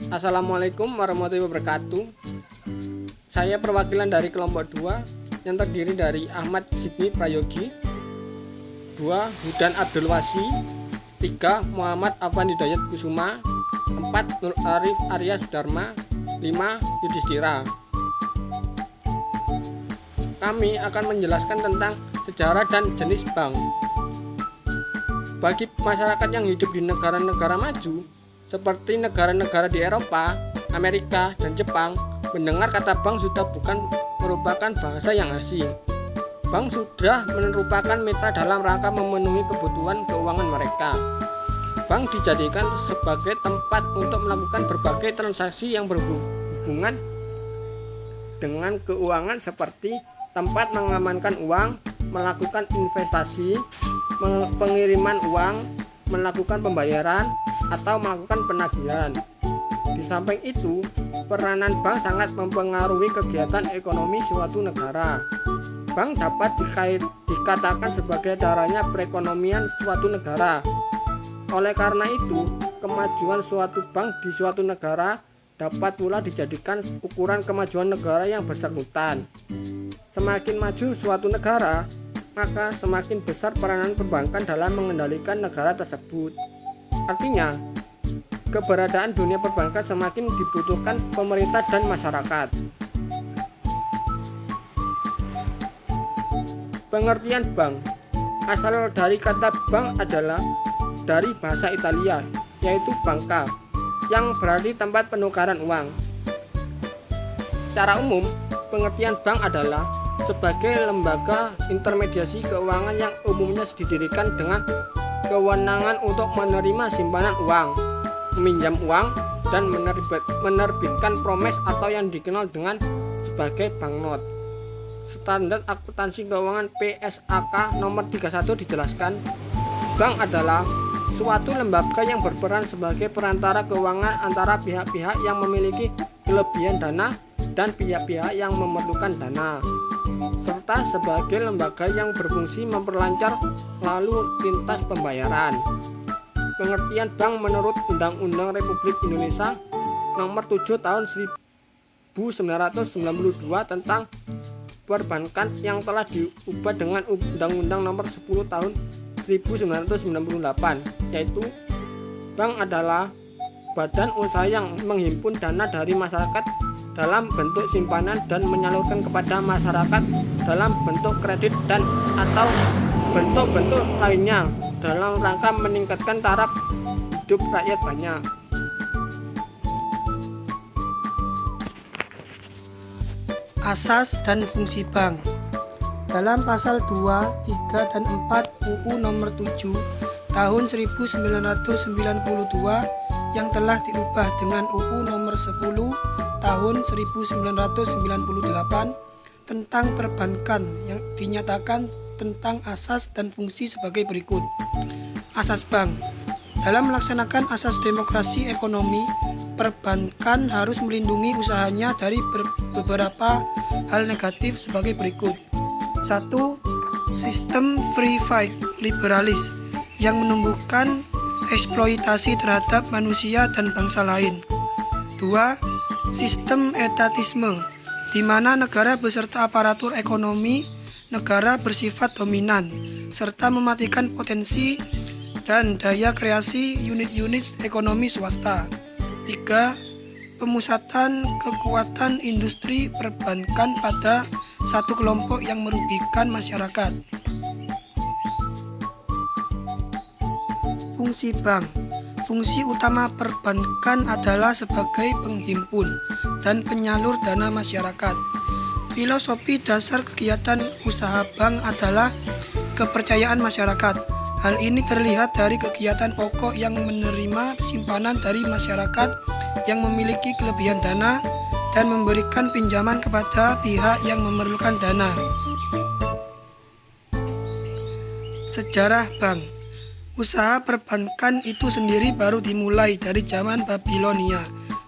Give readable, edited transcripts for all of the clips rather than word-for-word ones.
Assalamualaikum warahmatullahi wabarakatuh. Saya perwakilan dari kelompok 2 yang terdiri dari Ahmad Sidney Prayogi, 2 Hudan Abdul Wasi, 3 Muhammad Afan Hidayat Kusuma, 4 Nur Arif Arya Sudarma, 5 Yudhistira. Kami akan menjelaskan tentang sejarah dan jenis bank. Bagi masyarakat yang hidup di negara-negara maju seperti negara-negara di Eropa, Amerika, dan Jepang, mendengar kata bank sudah bukan merupakan bahasa yang asing. Bank sudah merupakan mitra dalam rangka memenuhi kebutuhan keuangan mereka. Bank dijadikan sebagai tempat untuk melakukan berbagai transaksi yang berhubungan dengan keuangan seperti tempat mengamankan uang, melakukan investasi, pengiriman uang, melakukan pembayaran, atau melakukan penagihan. Di samping itu, peranan bank sangat mempengaruhi kegiatan ekonomi suatu negara. Bank dapat dikatakan sebagai darahnya perekonomian suatu negara. Oleh karena itu, kemajuan suatu bank di suatu negara dapat pula dijadikan ukuran kemajuan negara yang bersangkutan. Semakin maju suatu negara, maka semakin besar peranan perbankan dalam mengendalikan negara tersebut. Artinya, keberadaan dunia perbankan semakin dibutuhkan pemerintah dan masyarakat. Pengertian bank asal dari kata bank adalah dari bahasa Italia, yaitu banca, yang berarti tempat penukaran uang. Secara umum, pengertian bank adalah sebagai lembaga intermediasi keuangan yang umumnya didirikan dengan kewenangan untuk menerima simpanan uang, meminjam uang, dan menerbitkan promes atau yang dikenal dengan sebagai banknot. Standar Akuntansi Keuangan PSAK nomor 31 dijelaskan, bank adalah suatu lembaga yang berperan sebagai perantara keuangan antara pihak-pihak yang memiliki kelebihan dana dan pihak-pihak yang memerlukan dana, serta sebagai lembaga yang berfungsi memperlancar lalu lintas pembayaran. Pengertian bank menurut Undang-Undang Republik Indonesia Nomor 7 Tahun 1992 tentang perbankan yang telah diubah dengan Undang-Undang Nomor 10 Tahun 1998, yaitu bank adalah badan usaha yang menghimpun dana dari masyarakat dalam bentuk simpanan dan menyalurkan kepada masyarakat dalam bentuk kredit dan atau bentuk-bentuk lainnya dalam rangka meningkatkan taraf hidup rakyat banyak. Asas dan fungsi bank. Dalam pasal 2, 3, dan 4 UU nomor 7 tahun 1992 yang telah diubah dengan UU nomor 10 tahun 1998 tentang perbankan yang dinyatakan tentang asas dan fungsi sebagai berikut. Asas bank. Dalam melaksanakan asas demokrasi ekonomi, perbankan harus melindungi usahanya dari beberapa hal negatif sebagai berikut. 1. Sistem free fight liberalis yang menumbuhkan eksploitasi terhadap manusia dan bangsa lain. 2. Sistem etatisme, di mana negara beserta aparatur ekonomi negara bersifat dominan, serta mematikan potensi dan daya kreasi unit-unit ekonomi swasta. 3. Pemusatan kekuatan industri perbankan pada satu kelompok yang merugikan masyarakat. Fungsi bank. Fungsi utama perbankan adalah sebagai penghimpun dan penyalur dana masyarakat. Filosofi dasar kegiatan usaha bank adalah kepercayaan masyarakat. Hal ini terlihat dari kegiatan pokok yang menerima simpanan dari masyarakat yang memiliki kelebihan dana dan memberikan pinjaman kepada pihak yang memerlukan dana. Sejarah bank. Usaha perbankan itu sendiri baru dimulai dari zaman Babilonia,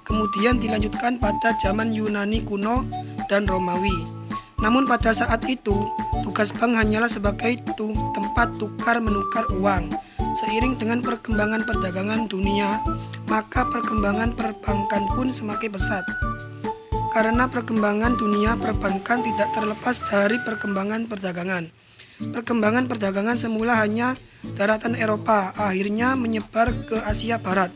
kemudian dilanjutkan pada zaman Yunani kuno dan Romawi. Namun pada saat itu, tugas bank hanyalah sebagai tempat tukar menukar uang, Seiring dengan perkembangan perdagangan dunia, maka perkembangan perbankan pun semakin pesat. Karena perkembangan dunia perbankan tidak terlepas dari perkembangan perdagangan. Perkembangan perdagangan semula hanya daratan Eropa, akhirnya menyebar ke Asia Barat.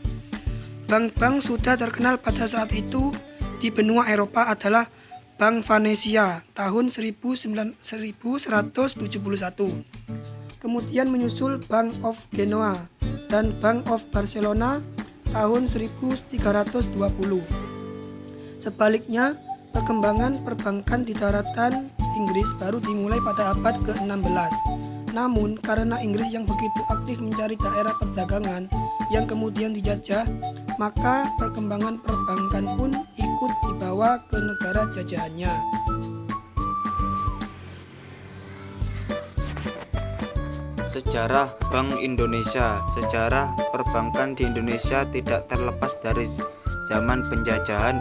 Bank-bank sudah terkenal pada saat itu di benua Eropa adalah Bank Venesia tahun 1171. Kemudian menyusul Bank of Genoa dan Bank of Barcelona tahun 1320. Sebaliknya, perkembangan perbankan di daratan Inggris baru dimulai pada abad ke-16. Namun, karena Inggris yang begitu aktif mencari daerah perdagangan yang kemudian dijajah, maka perkembangan perbankan pun ikut dibawa ke negara jajahannya. Sejarah Bank Indonesia. Sejarah perbankan di Indonesia tidak terlepas dari zaman penjajahan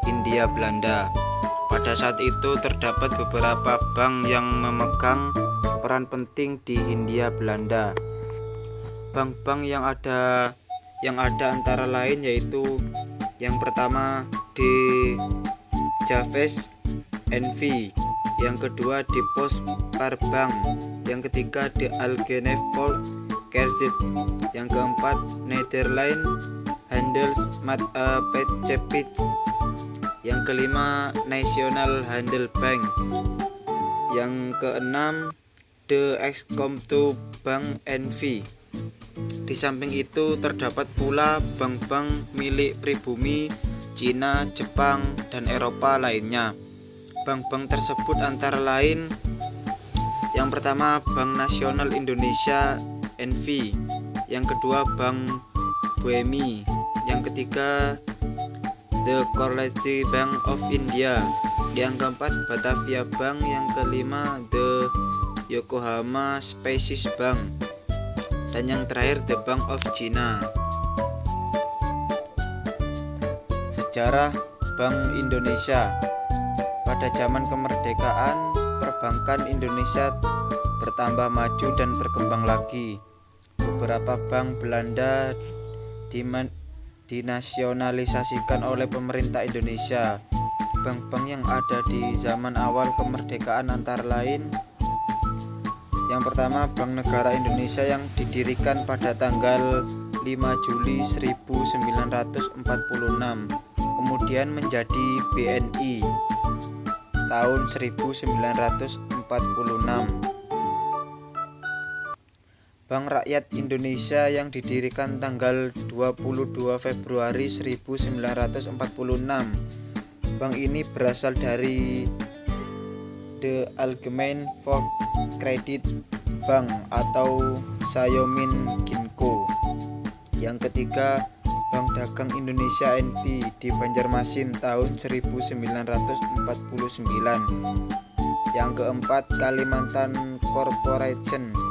Hindia Belanda. Pada saat itu terdapat beberapa bank yang memegang peran penting di Hindia Belanda. Bank-bank yang ada antara lain yaitu yang pertama De Javes NV, yang kedua De Postparbank, yang ketiga De Algemene Volkskrediet, yang keempat Nederland Handelsmaatschappij, yang kelima National Handelsbank, yang keenam De Exkomto Bank NV. Di samping itu terdapat pula bank-bank milik pribumi Cina, Jepang, dan Eropa lainnya. Bank-bank tersebut antara lain yang pertama Bank Nasional Indonesia NV, yang kedua Bank BUMI, yang ketiga The Cooperative Bank of India, yang keempat Batavia Bank, yang kelima The Yokohama Species Bank, dan yang terakhir The Bank of China. Sejarah Bank Indonesia. Pada zaman kemerdekaan, perbankan Indonesia bertambah maju dan berkembang lagi. Beberapa bank Belanda dinasionalisasikan oleh pemerintah Indonesia. Bank-bank yang ada di zaman awal kemerdekaan antara lain yang pertama Bank Negara Indonesia yang didirikan pada tanggal 5 Juli 1946, kemudian menjadi BNI tahun 1946. Bank Rakyat Indonesia yang didirikan tanggal 22 Februari 1946. Bank ini berasal dari De Algemene Volkskrediet Bank atau Sayomin Ginko. Yang ketiga, Bank Dagang Indonesia NV di Banjarmasin tahun 1949. Yang keempat, Kalimantan Corporation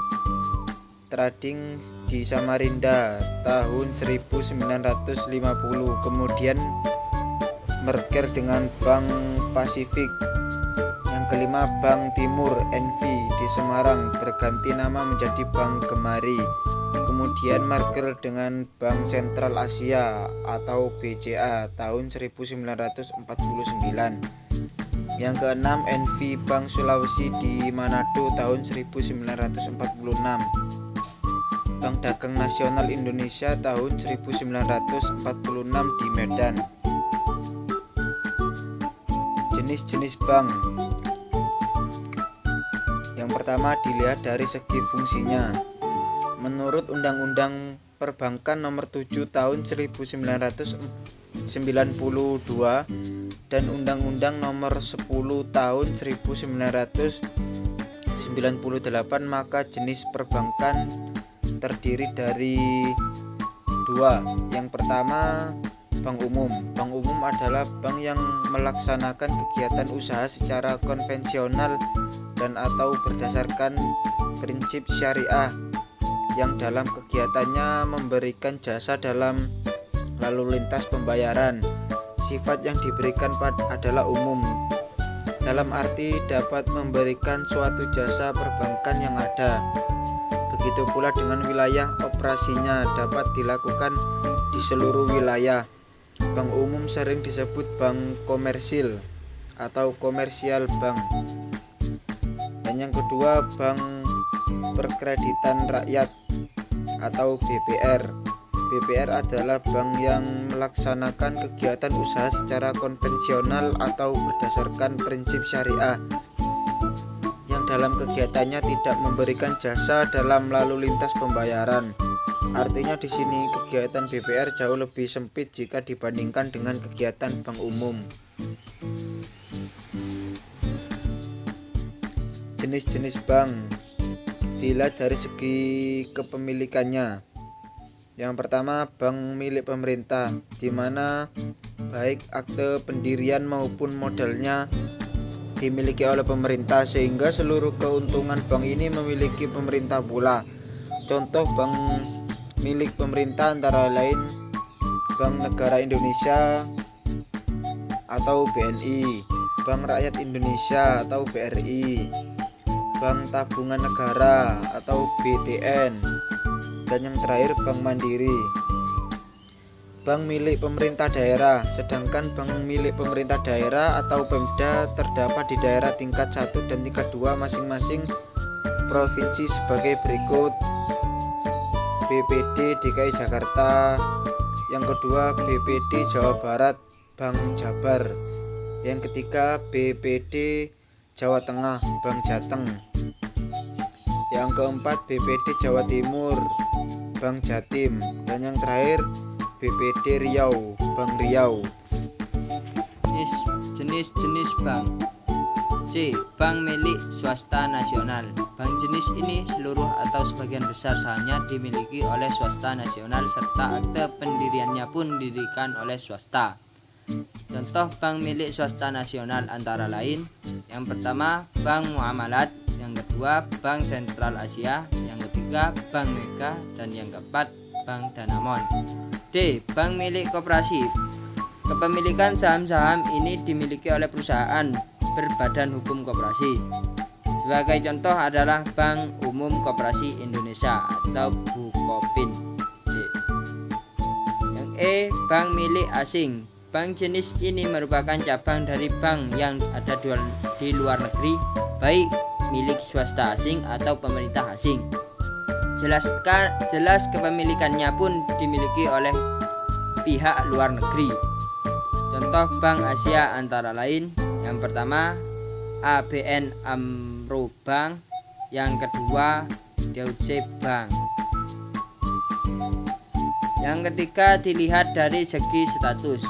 Trading di Samarinda tahun 1950, kemudian merger dengan Bank Pasifik. Yang kelima, Bank Timur NV di Semarang berganti nama menjadi Bank Gemari, kemudian merger dengan Bank Sentral Asia atau BCA tahun 1949. Yang keenam, NV Bank Sulawesi di Manado tahun 1946. Bank Dagang Nasional Indonesia tahun 1946 di Medan. Jenis-jenis bank. Yang pertama, dilihat dari segi fungsinya. Menurut Undang-Undang Perbankan Nomor 7 Tahun 1992 dan Undang-Undang Nomor 10 Tahun 1998, maka jenis perbankan terdiri dari dua. Yang pertama, bank umum. Bank umum adalah bank yang melaksanakan kegiatan usaha secara konvensional dan atau berdasarkan prinsip syariah, yang dalam kegiatannya memberikan jasa dalam lalu lintas pembayaran. Sifat yang diberikan adalah umum, dalam arti dapat memberikan suatu jasa perbankan yang ada. Begitu pula dengan wilayah operasinya dapat dilakukan di seluruh wilayah. Bank umum sering disebut bank komersil atau komersial bank. Dan yang kedua, bank perkreditan rakyat atau BPR. BPR adalah bank yang melaksanakan kegiatan usaha secara konvensional atau berdasarkan prinsip syariah, yang dalam kegiatannya tidak memberikan jasa dalam lalu lintas pembayaran. Artinya di sini kegiatan BPR jauh lebih sempit jika dibandingkan dengan kegiatan bank umum. Jenis-jenis bank dilihat dari segi kepemilikannya. Yang pertama, bank milik pemerintah, di mana baik akte pendirian maupun modalnya dimiliki oleh pemerintah, sehingga seluruh keuntungan bank ini memiliki pemerintah pula. Contoh bank milik pemerintah antara lain Bank Negara Indonesia atau BNI, Bank Rakyat Indonesia atau BRI, Bank Tabungan Negara atau BTN, dan yang terakhir Bank Mandiri. Bank milik pemerintah daerah, sedangkan bank milik pemerintah daerah atau Pemda terdapat di daerah tingkat 1 dan tingkat 2 masing-masing provinsi sebagai berikut: BPD DKI Jakarta, yang kedua BPD Jawa Barat Bank Jabar, yang ketiga BPD Jawa Tengah Bank Jateng, yang keempat BPD Jawa Timur Bank Jatim, dan yang terakhir BPD Riau Bank Riau. Jenis-jenis bank. C. Bank milik swasta nasional. Bank jenis ini seluruh atau sebagian besar sahamnya dimiliki oleh swasta nasional serta akte pendiriannya pun didirikan oleh swasta. Contoh bank milik swasta nasional antara lain: yang pertama Bank Muamalat, yang kedua Bank Sentral Asia, yang ketiga Bank Mega, dan yang keempat Bank Danamon. D. Bank milik koperasi. Kepemilikan saham-saham ini dimiliki oleh perusahaan berbadan hukum koperasi. Sebagai contoh adalah Bank Umum Koperasi Indonesia atau Bukopin. D. Yang E. Bank milik asing. Bank jenis ini merupakan cabang dari bank yang ada di luar negeri, baik milik swasta asing atau pemerintah asing. Jelas kepemilikannya pun dimiliki oleh pihak luar negeri. Contoh Bank Asia antara lain: yang pertama ABN AMRO Bank, yang kedua Deutsche Bank. Yang ketiga dilihat dari segi status.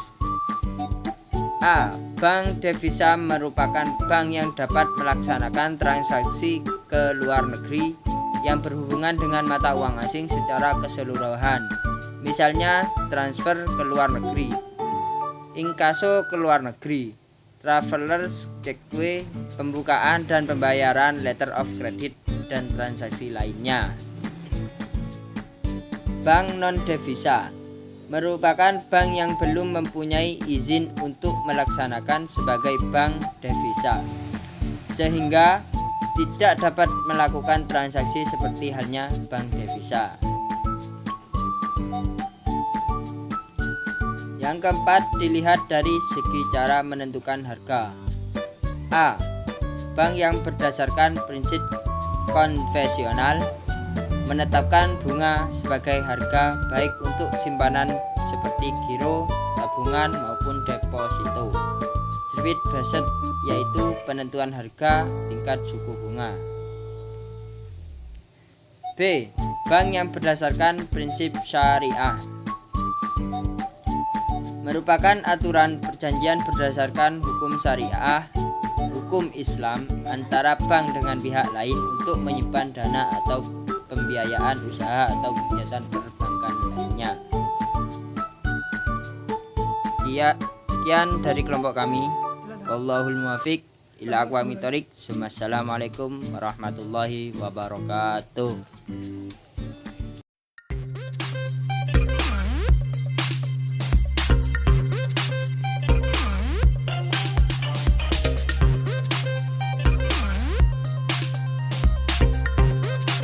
A. Bank devisa merupakan bank yang dapat melaksanakan transaksi ke luar negeri yang berhubungan dengan mata uang asing secara keseluruhan. Misalnya transfer ke luar negeri, inkaso ke luar negeri, travelers gateway, pembukaan dan pembayaran letter of credit, dan transaksi lainnya. Bank non-devisa merupakan bank yang belum mempunyai izin untuk melaksanakan sebagai bank devisa, sehingga tidak dapat melakukan transaksi seperti halnya bank devisa. Yang keempat dilihat dari segi cara menentukan harga. A. Bank yang berdasarkan prinsip konvensional menetapkan bunga sebagai harga baik untuk simpanan seperti giro, tabungan maupun deposito. Street based yaitu penentuan harga tingkat suku bunga. B. Bank yang berdasarkan prinsip syariah merupakan aturan perjanjian berdasarkan hukum syariah, hukum Islam antara bank dengan pihak lain untuk menyimpan dana atau pembiayaan usaha atau kegiatan perbankan lainnya. Sekian dari kelompok kami. Wallahul muwaffiq ila aqwamit thoriq. Assalamualaikum warahmatullahi wabarakatuh.